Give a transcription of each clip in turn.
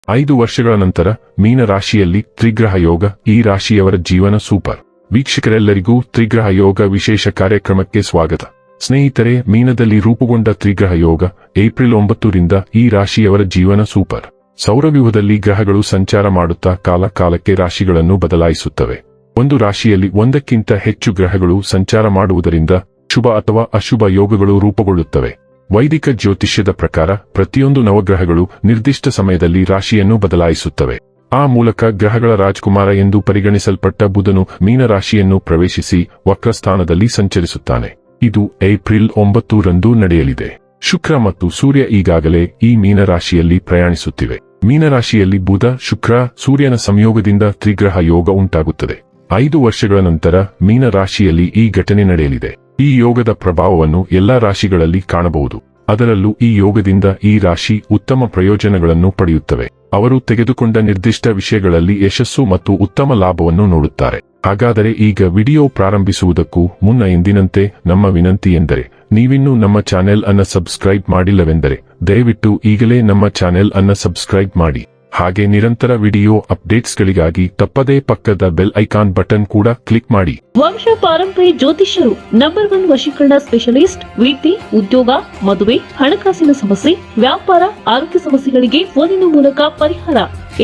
5 ವರ್ಷಗಳ ನಂತರ ಮೀನ ರಾಶಿಯಲ್ಲಿ ತ್ರಿಗ್ರಹ ಯೋಗ. ಈ ರಾಶಿಯವರ ಜೀವನ ಸೂಪರ್. ವೀಕ್ಷಕರೆಲ್ಲರಿಗೂ ತ್ರಿಗ್ರಹ ಯೋಗ ವಿಶೇಷ ಕಾರ್ಯಕ್ರಮಕ್ಕೆ ಸ್ವಾಗತ. ಸ್ನೇಹಿತರೆ, ಮೀನದಲ್ಲಿ ರೂಪುಗೊಂಡ ತ್ರಿಗ್ರಹ ಯೋಗ ಏಪ್ರಿಲ್ 9ರಿಂದ ಈ ರಾಶಿಯವರ ಜೀವನ ಸೂಪರ್. ಸೌರವ್ಯೂಹದಲ್ಲಿ ಗ್ರಹಗಳು ಸಂಚಾರ ಮಾಡುತ್ತಾ ಕಾಲ ಕಾಲಕ್ಕೆ ರಾಶಿಗಳನ್ನು ಬದಲಾಯಿಸುತ್ತವೆ. ಒಂದು ರಾಶಿಯಲ್ಲಿ ಒಂದಕ್ಕಿಂತ ಹೆಚ್ಚು ಗ್ರಹಗಳು ಸಂಚಾರ ಮಾಡುವುದರಿಂದ ಶುಭ ಅಥವಾ ಅಶುಭ ಯೋಗಗಳು ರೂಪುಗೊಳ್ಳುತ್ತವೆ. ವೈದಿಕ ಜ್ಯೋತಿಷ್ಯದ ಪ್ರಕಾರ ಪ್ರತಿಯೊಂದು ನವಗ್ರಹಗಳು ನಿರ್ದಿಷ್ಟ ಸಮಯದಲ್ಲಿ ರಾಶಿಯನ್ನು ಬದಲಾಯಿಸುತ್ತವೆ. ಆ ಮೂಲಕ ಗ್ರಹಗಳ ರಾಜಕುಮಾರ ಎಂದು ಪರಿಗಣಿಸಲ್ಪಟ್ಟ ಬುಧನು ಮೀನ ರಾಶಿಯನ್ನು ಪ್ರವೇಶಿಸಿ ವಕ್ರಸ್ಥಾನದಲ್ಲಿ ಸಂಚರಿಸುತ್ತಾನೆ. ಇದು ಏಪ್ರಿಲ್ 9ರಂದು ನಡೆಯಲಿದೆ. ಶುಕ್ರ ಮತ್ತು ಸೂರ್ಯ ಈಗಾಗಲೇ ಈ ಮೀನ ರಾಶಿಯಲ್ಲಿ ಪ್ರಯಾಣಿಸುತ್ತಿವೆ. ಮೀನರಾಶಿಯಲ್ಲಿ ಬುಧ, ಶುಕ್ರ, ಸೂರ್ಯನ ಸಂಯೋಗದಿಂದ ತ್ರಿಗ್ರಹ ಯೋಗ ಉಂಟಾಗುತ್ತದೆ. 5 ವರ್ಷಗಳ ನಂತರ ಮೀನ ರಾಶಿಯಲ್ಲಿ ಈ ಘಟನೆ ನಡೆಯಲಿದೆ. ಈ ಯೋಗದ ಪ್ರಭಾವವನ್ನು ಎಲ್ಲಾ ರಾಶಿಗಳಲ್ಲಿ ಕಾಣಬಹುದು. ಅದರಲ್ಲೂ ಈ ಯೋಗದಿಂದ ಈ ರಾಶಿ ಉತ್ತಮ ಪ್ರಯೋಜನಗಳನ್ನು ಪಡೆಯುತ್ತವೆ. ಅವರು ತೆಗೆದುಕೊಂಡ ನಿರ್ದಿಷ್ಟ ವಿಷಯಗಳಲ್ಲಿ ಯಶಸ್ಸು ಮತ್ತು ಉತ್ತಮ ಲಾಭವನ್ನು ನೋಡುತ್ತಾರೆ. ಹಾಗಾದರೆ ಈಗ ವಿಡಿಯೋ ಪ್ರಾರಂಭಿಸುವುದಕ್ಕೂ ಮುನ್ನ ಎಂದಿನಂತೆ ನಮ್ಮ ವಿನಂತಿ ಎಂದರೆ, ನೀವಿನ್ನೂ ನಮ್ಮ ಚಾನೆಲ್ ಅನ್ನು ಸಬ್ಸ್ಕ್ರೈಬ್ ಮಾಡಿಲ್ಲವೆಂದರೆ ದಯವಿಟ್ಟು ಈಗಲೇ ನಮ್ಮ ಚಾನೆಲ್ ಅನ್ನು ಸಬ್ಸ್ಕ್ರೈಬ್ ಮಾಡಿ. ಹಾಗೆ ನಿರಂತರ ವಿಡಿಯೋ ಅಪ್ಡೇಟ್ಸ್ಗಳಿಗಾಗಿ ತಪ್ಪದೇ ಪಕ್ಕದ ಬೆಲ್ ಐಕಾನ್ ಬಟನ್ ಕೂಡ ಕ್ಲಿಕ್ ಮಾಡಿ. ವಂಶ ಪಾರಂಪರ್ಯ ಜ್ಯೋತಿಷ್ಯರು ನಂಬರ್ 1 ವಶೀಕರಣ ಸ್ಪೆಷಲಿಸ್ಟ್. ವಿದ್ಯೆ, ಉದ್ಯೋಗ, ಮದುವೆ, ಹಣಕಾಸಿನ ಸಮಸ್ಯೆ, ವ್ಯಾಪಾರ, ಆರೋಗ್ಯ ಸಮಸ್ಯೆಗಳಿಗೆ ಫೋನಿನ ಮೂಲಕ ಪರಿಹಾರ.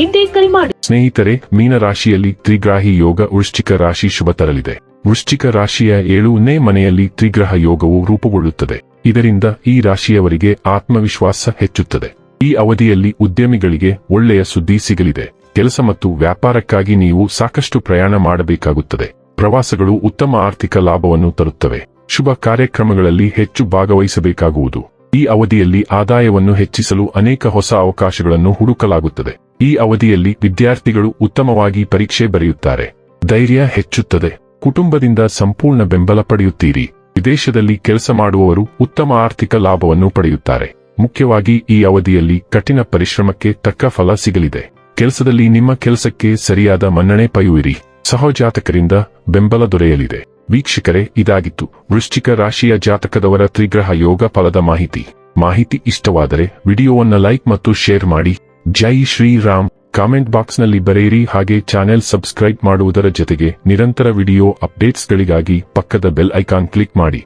ಇಂದೇ ಕರೆ ಮಾಡಿ. ಸ್ನೇಹಿತರೆ, ಮೀನ ರಾಶಿಯಲ್ಲಿ ತ್ರಿಗ್ರಾಹಿ ಯೋಗ ವೃಶ್ಚಿಕ ರಾಶಿ ಶುಭ ತರಲಿದೆ. ವೃಶ್ಚಿಕ ರಾಶಿಯ 7ನೇ ಮನೆಯಲ್ಲಿ ತ್ರಿಗ್ರಹ ಯೋಗವು ರೂಪುಗೊಳ್ಳುತ್ತದೆ. ಇದರಿಂದ ಈ ರಾಶಿಯವರಿಗೆ ಆತ್ಮವಿಶ್ವಾಸ ಹೆಚ್ಚುತ್ತದೆ. ಈ ಅವಧಿಯಲ್ಲಿ ಉದ್ಯಮಿಗಳಿಗೆ ಒಳ್ಳೆಯ ಸುದ್ದಿ ಸಿಗಲಿದೆ. ಕೆಲಸ ಮತ್ತು ವ್ಯಾಪಾರಕ್ಕಾಗಿ ನೀವು ಸಾಕಷ್ಟು ಪ್ರಯಾಣ ಮಾಡಬೇಕಾಗುತ್ತದೆ. ಪ್ರವಾಸಗಳು ಉತ್ತಮ ಆರ್ಥಿಕ ಲಾಭವನ್ನು ತರುತ್ತವೆ. ಶುಭ ಕಾರ್ಯಕ್ರಮಗಳಲ್ಲಿ ಹೆಚ್ಚು ಭಾಗವಹಿಸಬೇಕಾಗುವುದು. ಈ ಅವಧಿಯಲ್ಲಿ ಆದಾಯವನ್ನು ಹೆಚ್ಚಿಸಲು ಅನೇಕ ಹೊಸ ಅವಕಾಶಗಳನ್ನು ಹುಡುಕಲಾಗುತ್ತದೆ. ಈ ಅವಧಿಯಲ್ಲಿ ವಿದ್ಯಾರ್ಥಿಗಳು ಉತ್ತಮವಾಗಿ ಪರೀಕ್ಷೆ ಬರೆಯುತ್ತಾರೆ. ಧೈರ್ಯ ಹೆಚ್ಚುತ್ತದೆ. ಕುಟುಂಬದಿಂದ ಸಂಪೂರ್ಣ ಬೆಂಬಲ ಪಡೆಯುತ್ತೀರಿ. ವಿದೇಶದಲ್ಲಿ ಕೆಲಸ ಮಾಡುವವರು ಉತ್ತಮ ಆರ್ಥಿಕ ಲಾಭವನ್ನು ಪಡೆಯುತ್ತಾರೆ. ಮುಖ್ಯವಾಗಿ ಈ ಅವಧಿಯಲ್ಲಿ ಕಠಿಣ ಪರಿಶ್ರಮಕ್ಕೆ ತಕ್ಕ ಫಲ ಸಿಗಲಿದೆ. ಕೆಲಸದಲ್ಲಿ ನಿಮ್ಮ ಕೆಲಸಕ್ಕೆ ಸರಿಯಾದ ಮನ್ನಣೆ ಪಡೆಯುವಿರಿ. ಸಹಜಾತಕರಿಂದ ಬೆಂಬಲ ದೊರೆಯಲಿದೆ. ವೀಕ್ಷಕರೇ, ಇದಾಗಿತ್ತು ವೃಶ್ಚಿಕ ರಾಶಿಯ ಜಾತಕದವರ ತ್ರಿಗ್ರಹ ಯೋಗ ಫಲದ ಮಾಹಿತಿ ಇಷ್ಟವಾದರೆ ವಿಡಿಯೋವನ್ನು ಲೈಕ್ ಮತ್ತು ಶೇರ್ ಮಾಡಿ. ಜೈ ಶ್ರೀರಾಮ್. ಕಾಮೆಂಟ್ ಬಾಕ್ಸ್ನಲ್ಲಿ ಬರೆಯಿರಿ. ಹಾಗೆ ಚಾನೆಲ್ ಸಬ್ಸ್ಕ್ರೈಬ್ ಮಾಡುವುದರ ಜೊತೆಗೆ ನಿರಂತರ ವಿಡಿಯೋ ಅಪ್ಡೇಟ್ಸ್ಗಳಿಗಾಗಿ ಪಕ್ಕದ ಬೆಲ್ ಐಕಾನ್ ಕ್ಲಿಕ್ ಮಾಡಿ.